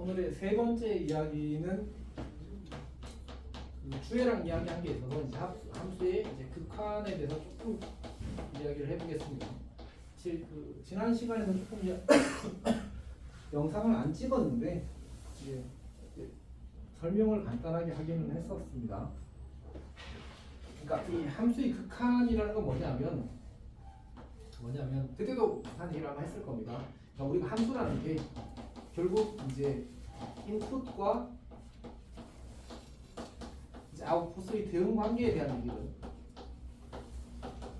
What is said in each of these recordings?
오늘의 세 번째 이야기는 주애랑 이야기한 게 있어서 이제 함수의 이제 극한에 대해서 조금 이야기를 해보겠습니다. 지난 시간에는 조금 영상을 안 찍었는데 이제 설명을 간단하게 하기는 했었습니다. 그러니까 이 함수의 극한이라는 건 뭐냐면 그때도 비슷한 얘기를 아마 했을 겁니다. 그러니까 우리가 함수라는 게 결국 이제 인풋과 이제 아웃풋의 대응 관계에 대한 얘기거든.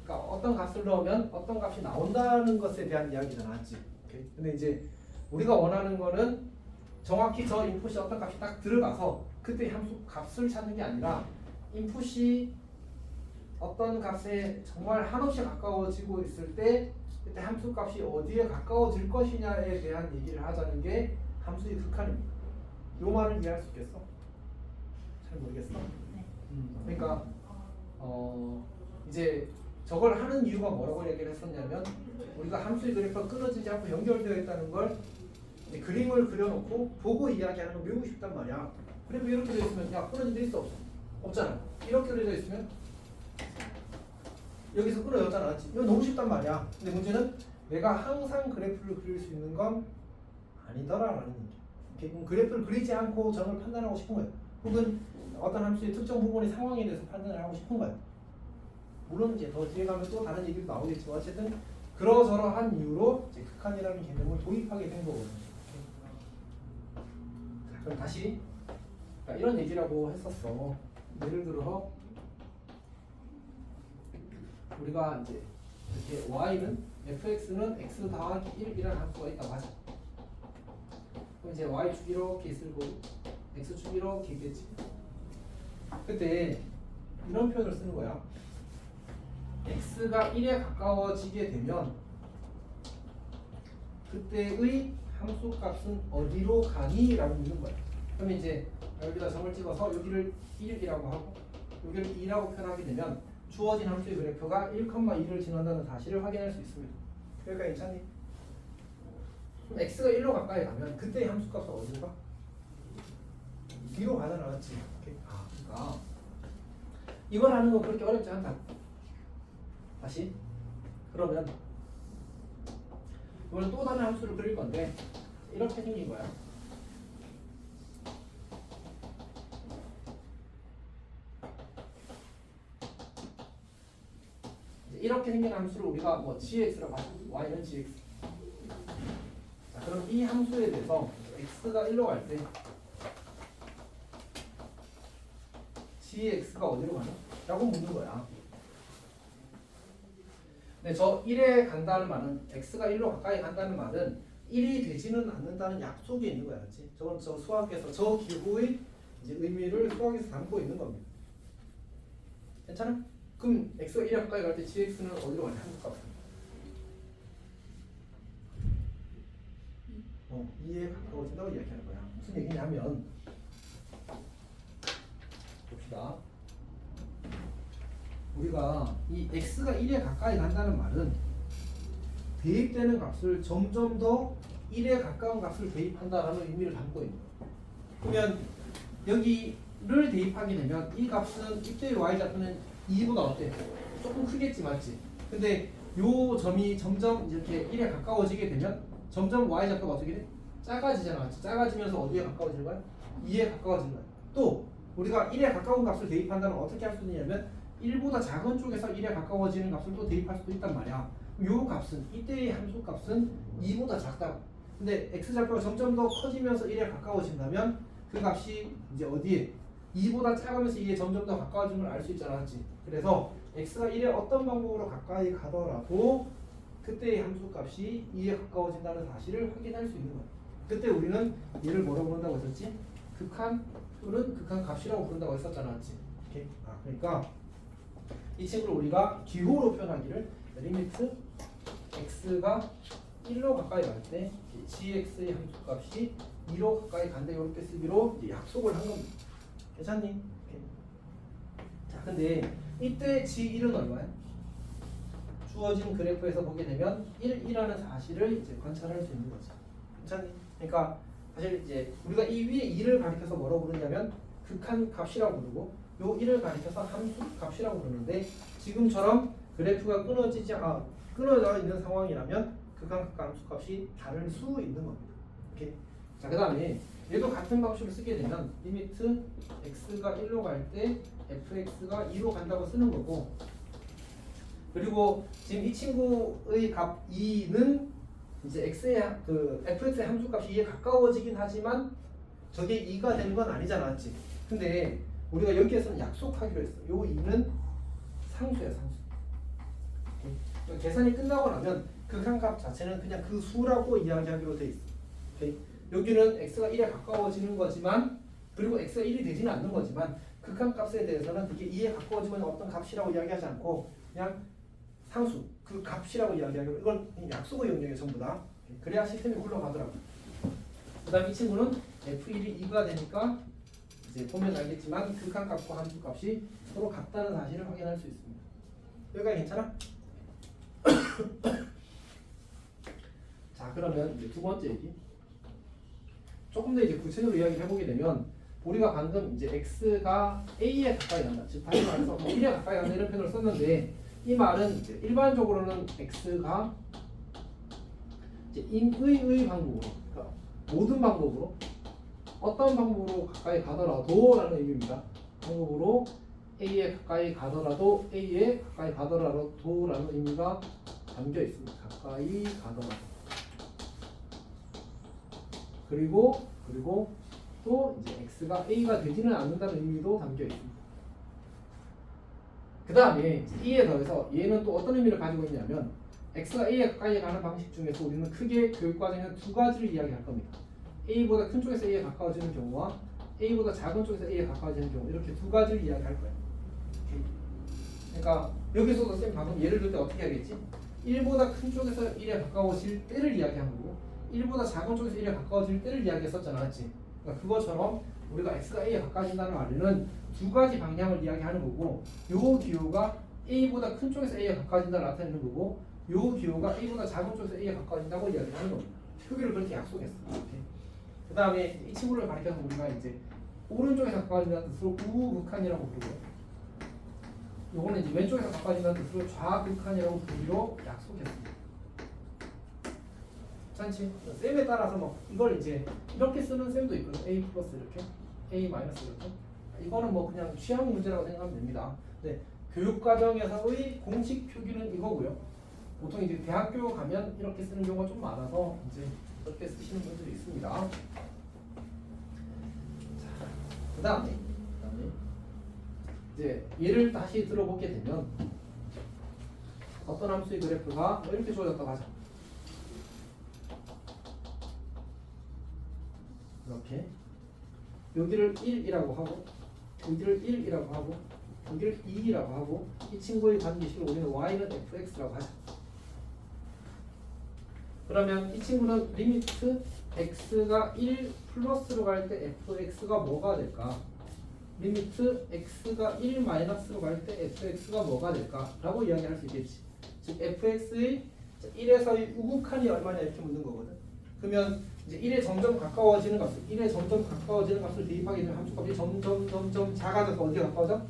그러니까 어떤 값을 넣으면 어떤 값이 나온다는 것에 대한 이야기잖아, 맞지? 근데 이제 우리가 원하는 거는 정확히 저 인풋이 어떤 값이 딱 들어가서 그때 함수 값을 찾는 게 아니라 인풋이 어떤 값에 정말 한없이 가까워지고 있을 때 그때 함수 값이 어디에 가까워질 것이냐에 대한 얘기를 하자는 게 함수의 극한입니다. 요 말을 이해할 수 있겠어? 잘 모르겠어? 네. 그러니까 이제 저걸 하는 이유가 뭐라고 얘기를 했었냐면 우리가 함수의 그래프가 끊어지지 않고 연결되어 있다는 걸 이제 그림을 그려놓고 보고 이야기하는 거 배우고 싶단 말이야. 그래프 이렇게 되어 있으면 야 끊어진 데 있어? 없잖아. 이렇게 그려져 있으면 여기서 끊어졌잖아. 이거 너무 쉽단 말이야. 근데 문제는 내가 항상 그래프를 그릴 수 있는 건 아니더라라는 얘기야. 그럼 그래프를 그리지 않고 점을 판단하고 싶은 거야. 혹은 어떤 함수의 특정 부분의 상황에 대해서 판단을 하고 싶은 거야. 물론 이제 더 뒤에 가면 또 다른 얘기도 나오겠지만 어쨌든 그러저러한 이유로 이제 극한이라는 개념을 도입하게 된 거거든요. 자, 그럼 다시 이런 얘기라고 했었어. 예를 들어 우리가 이제 이렇게 y는 fx는 x 더하기 1이라는 함수가 있다 맞아. 그럼 이제 y축 이렇게 있을 거고 x축 이렇게 있겠지. 그때 이런 표현을 쓰는 거야. x가 1에 가까워지게 되면 그때의 함수 값은 어디로 가니? 라고 묻는 거야. 그러면 이제 여기다 점을 찍어서 여기를 1이라고 하고 여기를 2라고 표현하게 되면 주어진 함수의 그래프가 1,2를 지난다는 사실을 확인할 수 있습니다. 그러니까 괜찮니? 그럼 x가 1로 가까이 가면 그때의 함수 값은 어디로 가? 뒤로 가잖아, 맞지? 그러니까 이걸 하는 건 그렇게 어렵지 않다. 다시 그러면 이번엔 또 다른 함수를 그릴 건데 이렇게 생긴 거야. 이렇게 생긴 함수를 우리가 뭐 gx라고 하죠. y는 gx. 자, 그럼 이 함수에 대해서 x가 1로 갈 때 gx가 어디로 가나? 라고 묻는 거야. 근데 저 1에 간다는 말은 x가 1로 가까이 간다는 말은 1이 되지는 않는다는 약속이 있는 거야, 그렇지? 저건 저 수학에서 저 기호의 이제 의미를 수학에서 담고 있는 겁니다. 괜찮아? 그럼 x가 1에 가까이 갈 때 gx는 어디로 가냐? 한국 값은 2에 가까워진다고 이야기하는 거야. 무슨 얘기냐면 봅시다. 우리가 이 x가 1에 가까이 간다는 말은 대입되는 값을 점점 더 1에 가까운 값을 대입한다라는 의미를 담고 있는 거예요. 그러면 여기를 대입하게 되면 이 값은 이때의 y좌표는 2보다 어때? 조금 크겠지, 맞지? 근데 요 점이 점점 이렇게 1에 가까워지게 되면 점점 y좌표가 어떻게 돼? 작아지잖아, 맞지? 작아지면서 어디에 가까워지는 거야? 2에 가까워지는 거야. 또 우리가 1에 가까운 값을 대입한다면 어떻게 할 수 있냐면 1보다 작은 쪽에서 1에 가까워지는 값을 또 대입할 수도 있단 말이야. 요 값은 이때의 함수 값은 2보다 작다고. 근데 x좌표가 점점 더 커지면서 1에 가까워진다면 그 값이 이제 어디에? 2보다 작으면서 2에 점점 더 가까워진 걸 알 수 있잖아, 맞지? 그래서 x가 1에 어떤 방법으로 가까이 가더라도 그때의 함수 값이 2에 가까워진다는 사실을 확인할 수 있는 거야. 그때 우리는 얘를 뭐라고 부른다고 했었지? 극한 또는 극한 값이라고 부른다고 했었잖아, 맞지? 오케이? 그러니까 이 친구를 우리가 기호로 표현하기를 리미트 x가 1로 가까이 갈 때 gx의 함수 값이 2로 가까이 간다 이렇게 쓰기로 이제 약속을 한 겁니다. 괜찮니? 오케이. 자, 근데 이때 g1은 얼마야? 주어진 그래프에서 보게 되면 1이라는 사실을 이제 관찰할 수 있는 거지. 괜찮니? 그러니까 사실 이제 우리가 이 위에 2를 가리켜서 뭐라고 부르냐면 극한 값이라고 부르고 요 1을 가리켜서 함수 값이라고 부르는데 지금처럼 그래프가 끊어져 있는 상황이라면 극한 함수 값이 다를 수 있는 겁니다. 오케이. 자, 그다음에 얘도 같은 방식을 쓰게 되면 리미트 x가 1로 갈 때 fx가 2로 간다고 쓰는 거고 그리고 지금 이 친구의 값 2는 이제 x의 그 fx의 함수값이 2에 가까워지긴 하지만 저게 2가 되는 건 아니잖아, 맞지? 근데 우리가 여기에서는 약속하기로 했어. 요 2는 상수야, 상수. 오케이? 계산이 끝나고 나면 극한값 자체는 그냥 그 수라고 이야기하기로 돼 있어. 오케이? 여기는 x가 1에 가까워지는 거지만 그리고 x가 1이 되지는 않는 거지만 극한값에 대해서는 그게 2에 가까워지면 어떤 값이라고 이야기하지 않고 그냥 상수, 그 값이라고 이야기하기로 이건 약속의 영역이 전부 다. 그래야 시스템이 굴러가더라고. 그 다음 이 친구는 f1이 2가 되니까 이제 보면 알겠지만 극한값과 함수값이 서로 같다는 사실을 확인할 수 있습니다. 여기까지 괜찮아? 자, 그러면 이제 두 번째 얘기. 조금 더 이제 구체적으로 이야기를 해보게 되면 우리가 방금 이제 x가 a에 가까이 간다. 즉 다시 말해서 1에 가까이 간다 이런 표현을 썼는데 이 말은 이제 일반적으로는 x가 이제 인의 방법으로 그러니까 모든 방법으로 어떤 방법으로 가까이 가더라도라는 의미입니다. 방법으로 a에 가까이 가더라도라는 의미가 담겨 있습니다. 가까이 가더라도. 그리고 또 이제 x가 a가 되지는 않는다는 의미도 담겨 있습니다. 그 다음에 이에 더해서 얘는 또 어떤 의미를 가지고 있냐면 x가 a에 가까이 가는 방식 중에서 우리는 크게 교육과정에서 두 가지를 이야기할 겁니다. a보다 큰 쪽에서 a에 가까워지는 경우와 a보다 작은 쪽에서 a에 가까워지는 경우 이렇게 두 가지를 이야기할 거예요. 그러니까 여기서도 쌤 방금 예를 들 때 어떻게 하겠지? 1보다 큰 쪽에서 1에 가까워질 때를 이야기한 거고 1보다 작은 쪽에서 1에 가까워질 때를 이야기했었잖아, 맞지? 그러니까 그것처럼 우리가 x가 a에 가까워진다는 말에는 두 가지 방향을 이야기하는 거고 요 기호가 a보다 큰 쪽에서 a에 가까워진다를 나타내는 거고 요 기호가 a보다 작은 쪽에서 a에 가까워진다고 이야기하는 겁니다. 표기를 그렇게 약속했어. 그 다음에 이 친구를 가리켜서 우리가 이제 오른쪽에서 가까워진다는 뜻으로 우극한이라고 부르고요. 요거는 이제 왼쪽에서 가까워진다는 뜻으로 좌극한이라고 부르기로 약속했습니다. 괜찮지? 셈에 따라서 뭐 이걸 이제 이렇게 쓰는 셈도 있거든. a 플러스 이렇게, a 마이너스 이렇게. 이거는 뭐 그냥 취향 문제라고 생각하면 됩니다. 네, 교육 과정에서의 공식 표기는 이거고요. 보통 이제 대학교 가면 이렇게 쓰는 경우가 좀 많아서 이제 이렇게 쓰시는 분들이 있습니다. 자, 그다음에 이제 예를 다시 들어보게 되면 어떤 함수의 그래프가 뭐 이렇게 주어졌다고 하자. 이렇게 여기를 1이라고 하고 여기를 1이라고 하고 여기를 2라고 하고 이 친구의 관계식을 우리는 y는 fx라고 하자. 그러면 이 친구는 리미트 x가 1 플러스로 갈 때 fx가 뭐가 될까? 리미트 x가 1 마이너스로 갈 때 fx가 뭐가 될까? 라고 이야기할 수 있겠지. 즉 fx의 1에서의 우극한이 얼마냐 이렇게 묻는 거거든. 그러면 이제 1에 점점 가까워지는 값을 1에 점점 가까워지는 값을 대입하게 되면 함수값이 점점 작아져서 어디에 가까워져?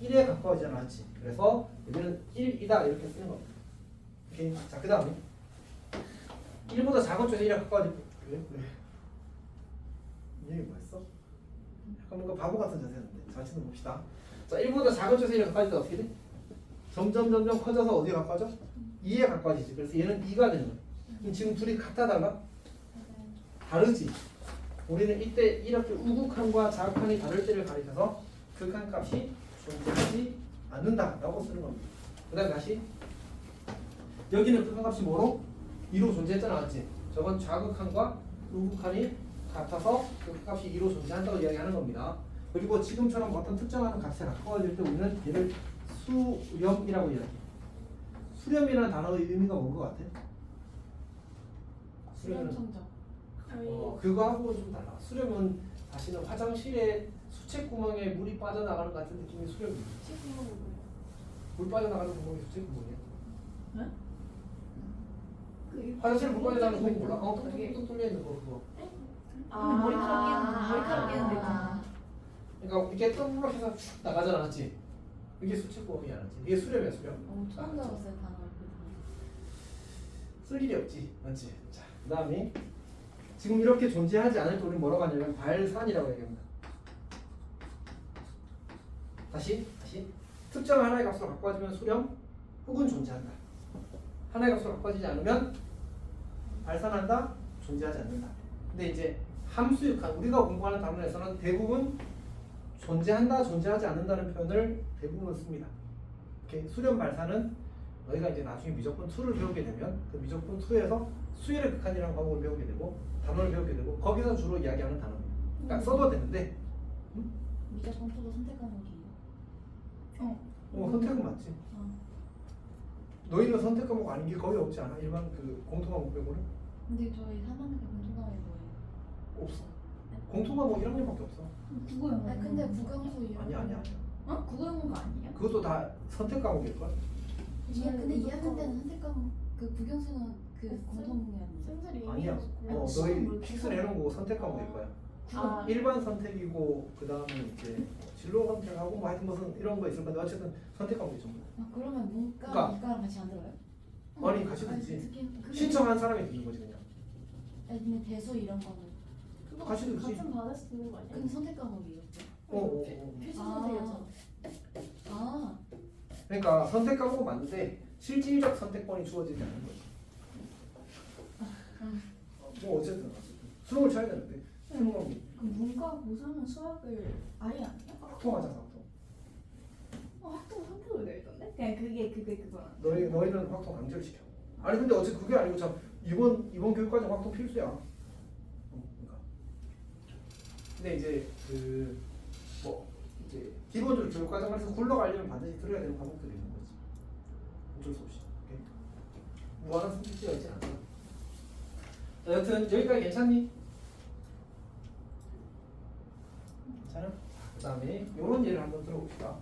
1에 가까워지잖아, 맞지? 그래서 여기는 1이다 이렇게 쓰는 겁니다. 오케이. 자, 그 다음에 1보다 작은 쪽에 1에 가까워질 때 왜? 이게 뭐였어? 약간 뭔가 바보 같은 자세였는데 잘 치는 봅시다. 자, 1보다 작은 쪽에서 1에 가까워질 때 어떻게 돼? 점점 커져서 어디에 가까워져? 2에 가까워지지. 그래서 얘는 2가 되는 거야. 그럼 지금 둘이 같아 달라? 다르지. 우리는 이때 이렇게 우극한과 자극한이 다를 때를 가리켜서 극한값이 존재하지 않는다라고 쓰는 겁니다. 그 다음에 다시 여기는 극한값이 뭐로? 2로 존재했잖아, 맞지? 저건 좌극한과 우극한이 같아서 극한값이 2로 존재한다고 이야기하는 겁니다. 그리고 지금처럼 어떤 특정한 값에 가까워질 때 우리는 얘를 수렴이라고 이야기해요. 수렴이라는 단어의 의미가 뭔 것 같아? 수렴은 그거하고 좀 달라. 수렴은 사실은 화장실에 수채구멍에 물이 빠져나가는 같은 느낌의 수렴이에요. 수채구멍은 뭐예요? 물 빠져나가는 구멍이 수채구멍이야. 네? 그 화장실에 물 빠져나가는 구멍 몰라? 뚝뚝뚝 뚫려 있는 거 그거. 머리카락 깨는 데 있잖아. 그러니까 이렇게 동그랗게서 쭉 나가잖아, 맞지? 이게 수치법이 아니지. 이게 수렴이야, 수렴. 처음 들어봤어요 단어. 쓸 일이 없지, 맞지? 자, 그다음에 지금 이렇게 존재하지 않을 때 우리는 뭐라고 하냐면 발산이라고 얘기합니다. 다시 특정 하나의 값으로 바꿔지면 수렴 혹은 존재한다. 하나의 값으로 바꿔지지 않으면 발산한다, 존재하지 않는다. 근데 이제 함수육한 우리가 공부하는 단원에서는 대부분 존재한다, 존재하지 않는다는 표현을 대부분 씁니다. 이렇게 수렴 발산은 너희가 이제 나중에 미적분 2를 배우게 되면 그 미적분 2에서 수열의 극한이라는 과목을 배우게 되고 단원을 배우게 되고 거기서 주로 이야기하는 단어입니다. 그러니까 써도 되는데 미적분 투도 선택 과목이에요. 선택은 맞지. 너희는 선택 과목 아닌 게 거의 없지 않아? 일반 그 공통 과목 빼고는? 근데 저희 3학년 때 공통 과목이 뭐예요? 없어. 공통 과목 1학년밖에 없어. 국어 영어. 근데 국영수 이런. 아니야. 국어 영어가 아니에요? 그것도 다 선택 과목일걸? 근데 2학년 때는 선택 과목 그 국영수는 그 공통이었는데. 아니야. 너희 픽스를 해놓은 거고 선택 과목일 거야. 일반 선택이고 그 다음에 이제 진로 선택하고 뭐 하여튼 무슨 이런 거 있을 건데 어쨌든 선택 과목이 전부. 그러면 문과, 그러니까. 이과랑 같이 안 들어요? 아니 같이 듣지. 신청한 사람이 듣는 거지 그냥. 근데 대수 이런 거는 같이 듣지. 같은 반에서 듣는 거 아니야? 근데 선택 과목이에요. 필수 선택이었잖아. 그러니까 선택 과목은 맞는데 실질적 선택권이 주어지지 않는 거지. 뭐 어쨌든 수능을 쳐야 되는데 수능은 문과 고3은 수학을 아예 안 해요? 확통하잖아 확통. 학종 선택으로 되어 있던데? 그냥 그거랑. 너희는 확통 강제를 시켜. 아니 근데 어째 그게 아니고 참 이번 교육과정 확통 필수야. 그러니까. 근데 이제 뭐 이제 기본적으로 교육과정에서 굴러가려면 반드시 들어야 되는 과목들이 있는 거지. 어쩔 수 없이. 오케이? 무한한 선택지가 있지 않아. 자, 여튼 여기까지 괜찮니? 괜찮아? 그 다음에 이런 예를 한번 들어봅시다.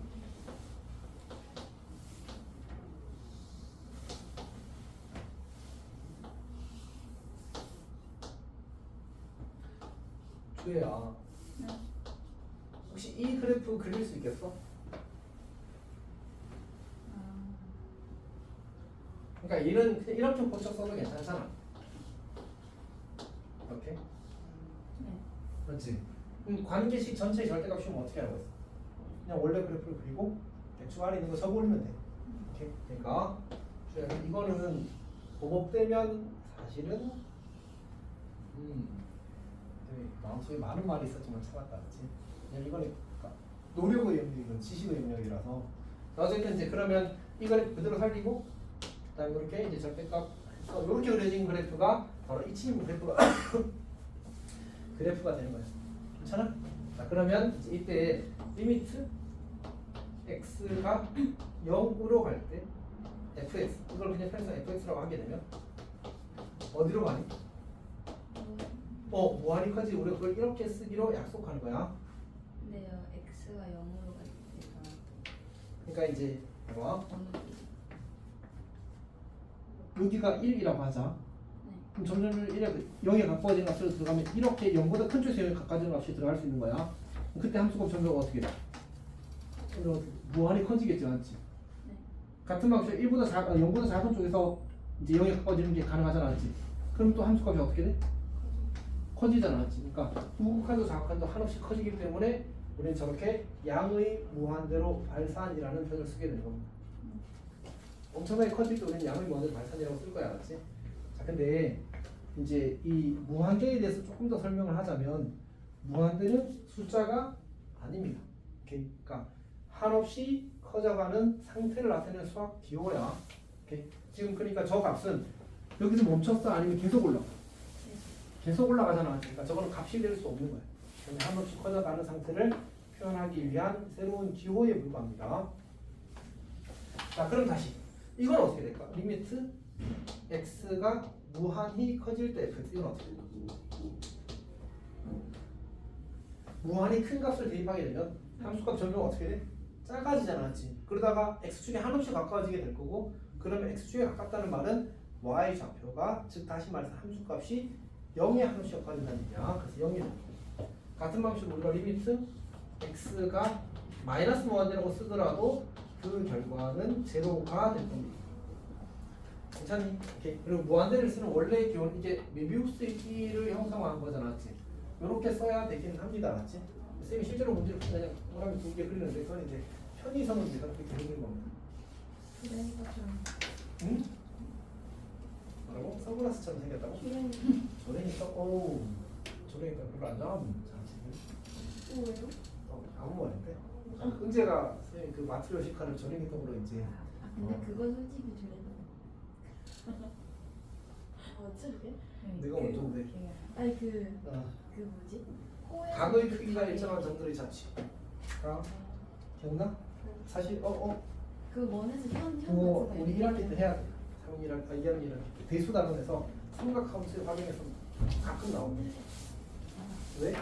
주혜야, 혹시 이 그래프 그릴 수 있겠어? 그러니까 이렇게 고쳐 써도 괜찮잖아. 이렇게? 그렇지. 그럼 관계식 전체의 절대값이면 어떻게 하라고 했어? 그냥 원래 그래프를 그리고 대충 아래 있는 거 적어올리면 돼. 이렇게. 그러니까 이거는 보복되면 사실은 마음속에 많은 말이 있었지만 참았다, 그렇지? 그냥 이거는 그러니까 노력의 영역이건 지식의 영역이라서 어쨌든 이제 그러면 이걸 그대로 살리고 그다음에 이렇게 이제 절대값 이렇게 그려진 그래프가 바로 이 친구 그래프가 되는 거예요. 괜찮아? 자 그러면 이제 이때 리미트 x가 0으로 갈 때 fx 이걸 그냥 편해서 fx라고 하게 되면 어디로 가니? 무한히 커지 우리가 그걸 이렇게 쓰기로 약속하는 거야. 네요. x가 0으로 갈 때가 그러니까 이제 봐봐. 어느 여기가 1이라고 하자. 네. 그럼 점점 0에 가까워지는 값으로 들어가면 이렇게 0보다 큰 쪽에서 0에 가까워지는 값이 들어갈 수 있는 거야. 그때 함수값 점수가 어떻게 돼? 무한히 커지겠지, 맞지? 네. 같은 방식으로 0보다 작은 쪽에서 이제 0에 가까워지는 게 가능하잖아, 맞지? 그럼 또 함수값이 어떻게 돼? 커지잖아, 맞지? 그러니까 우극한도 좌극한도 한없이 커지기 때문에 우리는 저렇게 양의 무한대로 발산이라는 표현을 쓰게 되는 겁니다. 엄청나게 커질 때 우리는 양의 무한대로 발산이라고 쓸 거야, 맞지? 자, 근데 이제 이 무한대에 대해서 조금 더 설명을 하자면 무한대는 숫자가 아닙니다. 그러니까 한없이 커져가는 상태를 나타내는 수학 기호야. 지금 그러니까 저 값은 여기서 멈췄어? 아니면 계속 올라가? 계속 올라가잖아. 그러니까 저거는 값이 될 수 없는 거야. 한없이 커져가는 상태를 표현하기 위한 새로운 기호에 불과합니다. 자, 그럼 다시 이건 어떻게 될까? 리미트 x가 무한히 커질 때 fx 이건 어떻게 될까? 무한히 큰 값을 대입하게 되면 함수값 점점 어떻게 돼? 작아지잖아, 맞지? 그러다가 x축에 한없이 가까워지게 될 거고, 그러면 x축에 가깝다는 말은 y 좌표가 즉 다시 말해서 함수값이 0의 함수 역할을 한다니까. 그래서 0이 같은 방식으로 우리가 리미트 x가 마이너스 무한대라고 쓰더라도 그 결과는 제로가 될 겁니다. 괜찮니? 오케이. 그리고 무한대를 쓰는 원래의 기본 이게 메비우스의 끼를 형성한 거잖아, 맞지? 이렇게 써야 되긴 합니다, 맞지? 쌤이 실제로 문제를 그냥 뭐라면 2개 그리는데 그건 이제 편의성을 위해서 그렇게 그리는 겁니다. 그러니까 좀 응? 뭐라고? 선글라스처럼 생겼다고? 기름이 저래니까 오 저래니까 별로 안 좋아하면 왜요? 아무 말인데 은재가 쌤이 그 마트리오시카를 저래니까로 이제 근데 그건 솔직히 저래도 뭐지 그게? 내가 먼저인데 아니 그 뭐지? 코에 각의 크기가 일정한 점들의 자치가 기억나? 사실 그 원에서 현 그거 우리 1학기 때 해야 돼. 3, 2학기 2학년 1학기 대수단원에서 삼각함수 활용해서 가끔 나오는데 왜?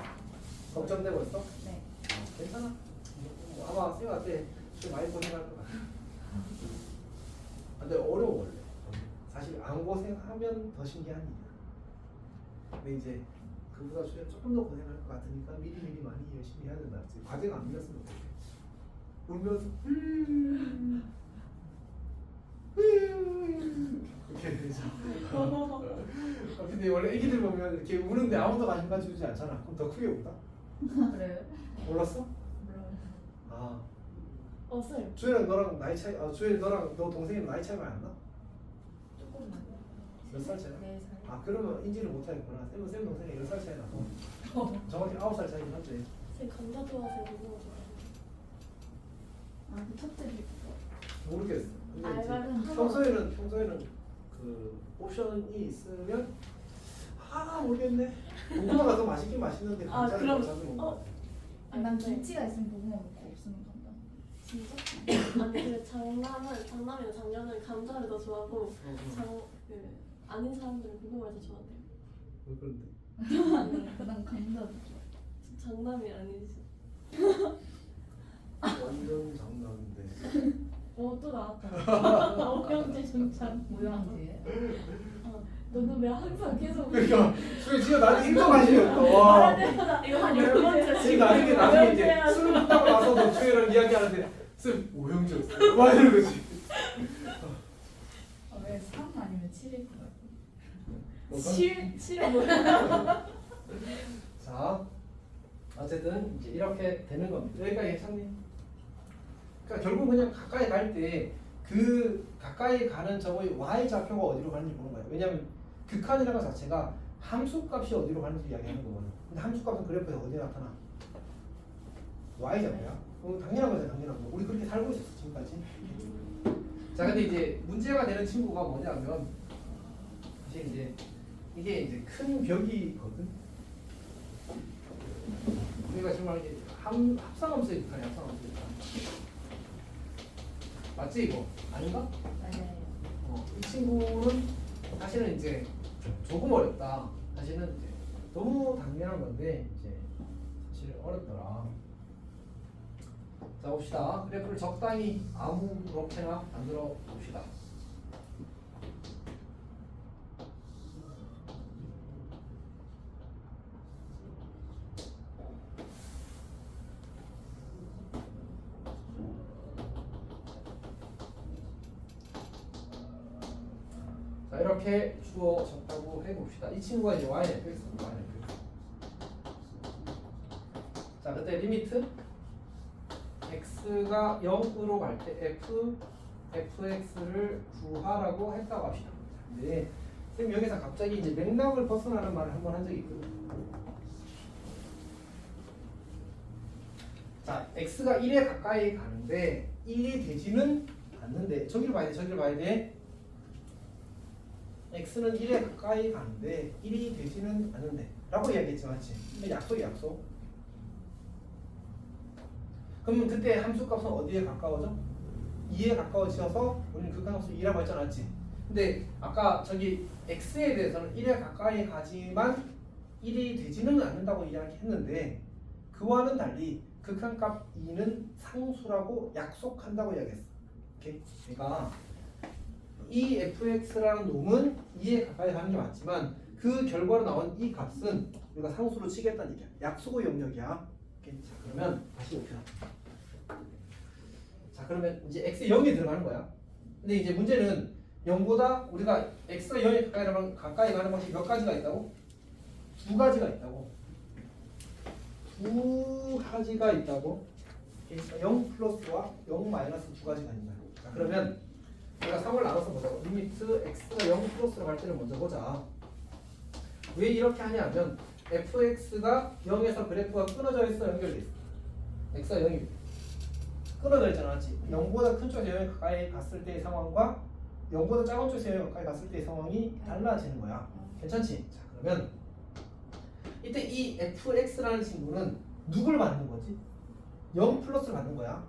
걱정돼 벌써? 네. 괜찮아. 아마 쌤한테 좀 많이 고생할 것 같아. 근데 어려워 원래. 사실 안 고생하면 더 신기한 일이야. 근데 이제 그보다 조금 더 고생할 것 같으니까 미리 많이 열심히 해야 된다. 과제가 안 밀렸으면 좋겠어. 울면서 이렇게 되죠. 근데 원래 애기들 보면 이렇게 우는데 아무도 관심 가져주지 않잖아. 그럼 더 크게 운다. 그래요? 몰랐어? 몰라요. 아, 쌤 주혜는 너랑 나이 차이, 주혜 너랑 너 동생이 나이 차이 많이 안 나? 조금 나요. 몇 살 차이나? 4살. 아, 그러면 인지를 못하겠구나. 쌤 동생이 10살 차이 나서 정확히 9살 차이긴 한데. 쌤 감자 좋아하세요? 무거워 좋아하세요? 그 첫째를 모르겠어. 근데 이제 알바는 평소에는 그 옵션이 있으면 모르겠네. 고구마가 더 맛있긴 맛있는데 감자를 그럼- 더 자주 먹는 것 같아. 난 김치가 있으면 고구마 먹고 없으면 감자. 진짜? 아니 그 장남이나 장녀는 감자를 더 좋아하고 아닌 사람들은 고구마를 더 좋아한대요. 왜 그런데? 난 감자 좋아. 장남이 아니지. 완전 장난인데. 또 나왔다. 오형제 중창. 모양제. 너는 왜 항상 계속 그러니까 수혜 진짜 나한테 힘좀 하시겠다. 와. 이거 한 10번째 지금 나중에 이제 술 먹고 나서도 수혜랑 이야기하는데 쌤 오형제였어. 막 이런 거지. 왜 3 아니면 7일 것 같아? 뭐가? 7은 뭐야? 자, 어쨌든 이제 이렇게 되는 겁니다. 여기까지 괜찮니? 그러니까 결국 그냥 가까이 갈 때 그 가까이 가는 저거의 y 좌표가 어디로 가는지 보는 거예요. 왜냐하면 극한이라는 것 자체가 함수값이 어디로 가는지 이야기하는 거거든. 근데 함수값은 그래프에서 어디에 나타나? y 좌표야. 당연한 거죠, 당연한 거. 우리 그렇게 살고 있었어 지금까지. 자, 근데 이제 문제가 되는 친구가 뭐냐면 사실 이제 이게 이제 큰 벽이거든. 우리가 지금 말하는 게 합성함수의 극한이 합성함수의 극한. 맞지 이거? 아닌가? 맞아요. 이 친구는 사실은 이제 조금 어렵다. 사실은 이제 너무 당연한 건데 이제 사실 어렵더라. 자 봅시다. 그래프를 적당히 아무렇게나 만들어 봅시다. 자 이렇게 주어졌다고 해봅시다. 이 친구가 이제 yfx입니다. yfx. 자 그때 리미트 x가 0으로 갈 때 fx를 구하라고 했다고 합시다. 네. 선생님 여기서 갑자기 이제 맥락을 벗어나는 말을 한번 한 적이 있거든요. 자 x가 1에 가까이 가는데 1이 되지는 않는데 저기를 봐야 돼. 저기를 봐야 돼. x는 1에 가까이 가는데 1이 되지는 않는데 라고 이야기했지 맞지? 근데 약속이 약속. 그러면 그때 함수값은 어디에 가까워져? 2에 가까워지어서 우리는 극한함수 2라고 했잖아 맞지? 근데 아까 저기 x에 대해서는 1에 가까이 가지만 1이 되지는 않는다고 이야기했는데 그와는 달리 극한값 2는 상수라고 약속한다고 이야기했어. 오케이? 그러니까 이 fx라는 놈은 2에 가까이 가는 게 맞지만 그 결과로 나온 이 값은 우리가 상수로 치겠다는 얘기야. 약수고 영역이야. 오케이. 자 그러면 다시 봅시다. 자 그러면 이제 x 0이 들어가는 거야. 근데 이제 문제는 0보다 우리가 x가 0에 가까이 가는 방식이 몇 가지가 있다고? 두 가지가 있다고. 두 가지가 있다고. 0 플러스와 0 마이너스 두 가지가 있는 거야. 자 그러면 우리가 3을 나눠서 보자고. 리미트 x가 0 플러스로 갈 때를 먼저 보자. 왜 이렇게 하냐면 fx가 0에서 그래프가 끊어져 있어 연결돼 있어. x가 0이 끊어져 있잖아, 맞지? 0보다 큰 쪽에서 0에 가까이 갔을 때의 상황과 0보다 작은 쪽에서 0에 가까이 갔을 때의 상황이 달라지는 거야. 괜찮지? 자 그러면 이때 이 fx라는 친구는 누굴 받는 거지? 0 플러스를 받는 거야.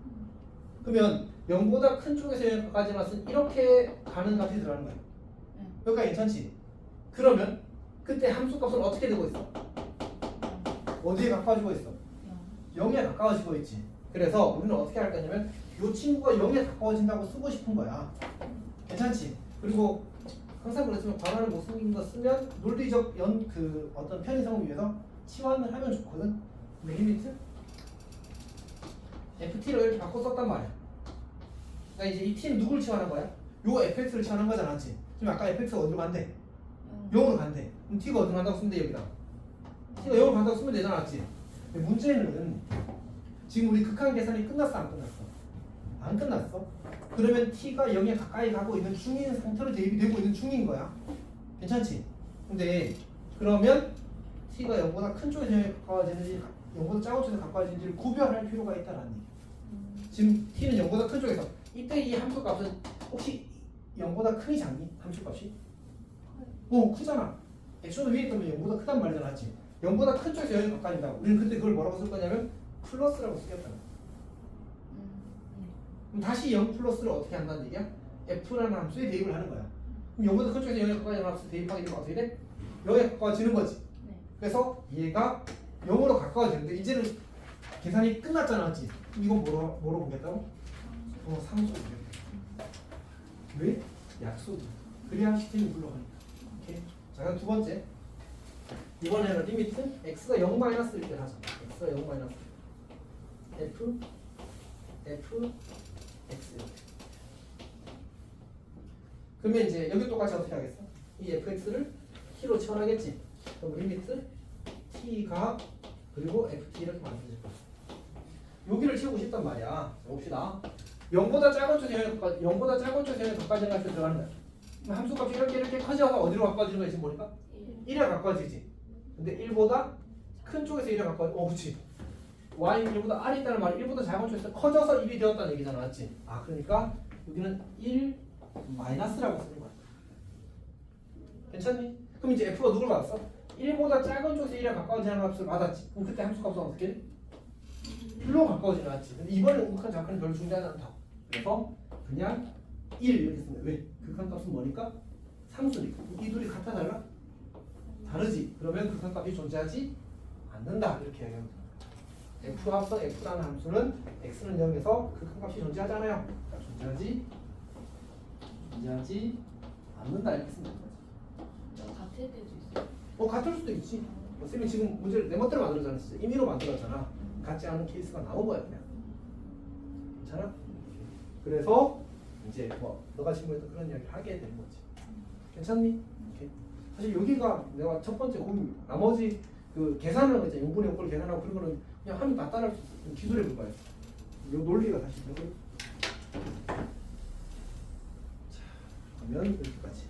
그러면 0보다 큰 쪽에서 0에 가까이 갔으면 이렇게 가는 값이 들어가는 거야. 여기가 괜찮지? 그러면 그때 함수값은 어떻게 되고 있어? 어디에 가까워지고 있어? 0에 가까워지고 있지. 그래서 우리는 어떻게 할 거냐면 이 친구가 0에 가까워진다고 쓰고 싶은 거야. 괜찮지? 그리고 항상 그랬지만 관할을 못 숨긴 거 쓰면 논리적 그 어떤 편의성을 위해서 치환을 하면 좋거든. 리미트 ft를 이렇게 바꿔 썼단 말이야. 그러니까 이제 이 t는 누굴 치환한 거야? 요 fx를 치환한 거잖아, 맞지? 지금 아까 fx가 어디로 간대? 0으로 간대. 그럼 t가 어디로 간다고 쓰면 돼, 여기다. t가 0으로 간다고 쓰면 되잖아, 맞지? 근데 문제는 지금 우리 극한 계산이 끝났어, 안 끝났어? 안 끝났어. 그러면 t가 0에 가까이 가고 있는 중인 상태로 대입이 되고 있는 중인 거야. 괜찮지? 근데 그러면 t가 0보다 큰 쪽에서 0에 가까워지는지 0보다 작은 쪽에서 가까워지는지를 구별할 필요가 있다는 얘기. 지금 t는 0보다 큰 쪽에서 이때 이 함수값은 혹시 0보다 크니 작니? 함수값이? 크잖아. 액션은 위에 있다면 0보다 크단 말이잖아, 맞지? 0보다 큰 쪽에서 0에 가까워진다고. 우리는 그때 그걸 뭐라고 쓸 거냐면 플러스라고 쓰겠다. 그럼 다시 0 플러스를 어떻게 한다는 얘기야? f라는 함수에 대입을 하는 거야. 그럼 0보다 큰 쪽에서 0에 가까워지는 함수 대입하게 되면 어떻게 돼? 0에 가까워지는 거지. 그래서 얘가 0으로 가까워지는데 이제는 계산이 끝났잖아, 맞지? 그럼 이건 뭐로 보겠다고? 상수. 왜? 약수. 그래야 시스템이 굴러가니까. 오케이. 자, 그럼 두 번째. 이번에는 리미트 x가 0 마이너스일 때 하자. x가 0 마이너스. f x. 그러면 이제 여기 똑같이 어떻게 하겠어? 이 fx를 t로 치환하겠지. 그럼 리미트 t가 그리고 ft 이렇게 만들어질 거야. 여기를 채우고 싶단 말이야. 자, 봅시다. 0보다 작은 쪽에 0보다 작은 쪽에 가까워지는 값이 들어가는 거야. 그럼 함수값이 이렇게 커져서 어디로 가까워지는 거야? 지금 보니까 1에 가까워지지. 근데 1보다 큰 쪽에서 1에 가까워. 그렇지. y는 1보다 r이 있다는 말은 1보다 작은 쪽에서 커져서 1이 되었다는 얘기잖아, 맞지? 그러니까 여기는 1 마이너스라고 쓰는 거야. 괜찮니? 그럼 이제 f가 누굴 받았어? 1보다 작은 쪽에서 1에 가까워지는 값을 받았지. 그럼 그때 함수값은 어떻게 돼? 1로 가까워지는 거지. 근데 이번에 극한 작가는 별로 중요하지 않다. 그래서 그냥 1 이렇게 쓰면 왜? 극한 값은 뭐니까? 상수니까. 이 둘이 같아 달라? 다르지. 그러면 극한 값이 존재하지 않는다. 이렇게 얘기하면 됩니다. f 합성 f라는 함수는 x는 0에서 극한 값이 존재하잖아요. 그러니까 존재하지 않는다. 이렇게 쓰면 됩니다. 같을 때도 있어. 같을 수도 있지. 쌤이 지금 문제를 내 멋대로 만들었잖아. 진짜 임의로 만들었잖아. 같지 않은 케이스가 나온 거야 그냥. 괜찮아? 그래서 이제 너가 질문했던 그런 이야기를 하게 되는 거지. 괜찮니? 오케이. 사실 여기가 내가 첫 번째 고민. 나머지 그 계산하는 거 있잖아. 용분의 요걸 계산하고 그런 거는 그냥 하면 다 따라할 수 있어. 기술해 볼 거야. 요 논리가 다시 되고. 자, 그러면 여기까지.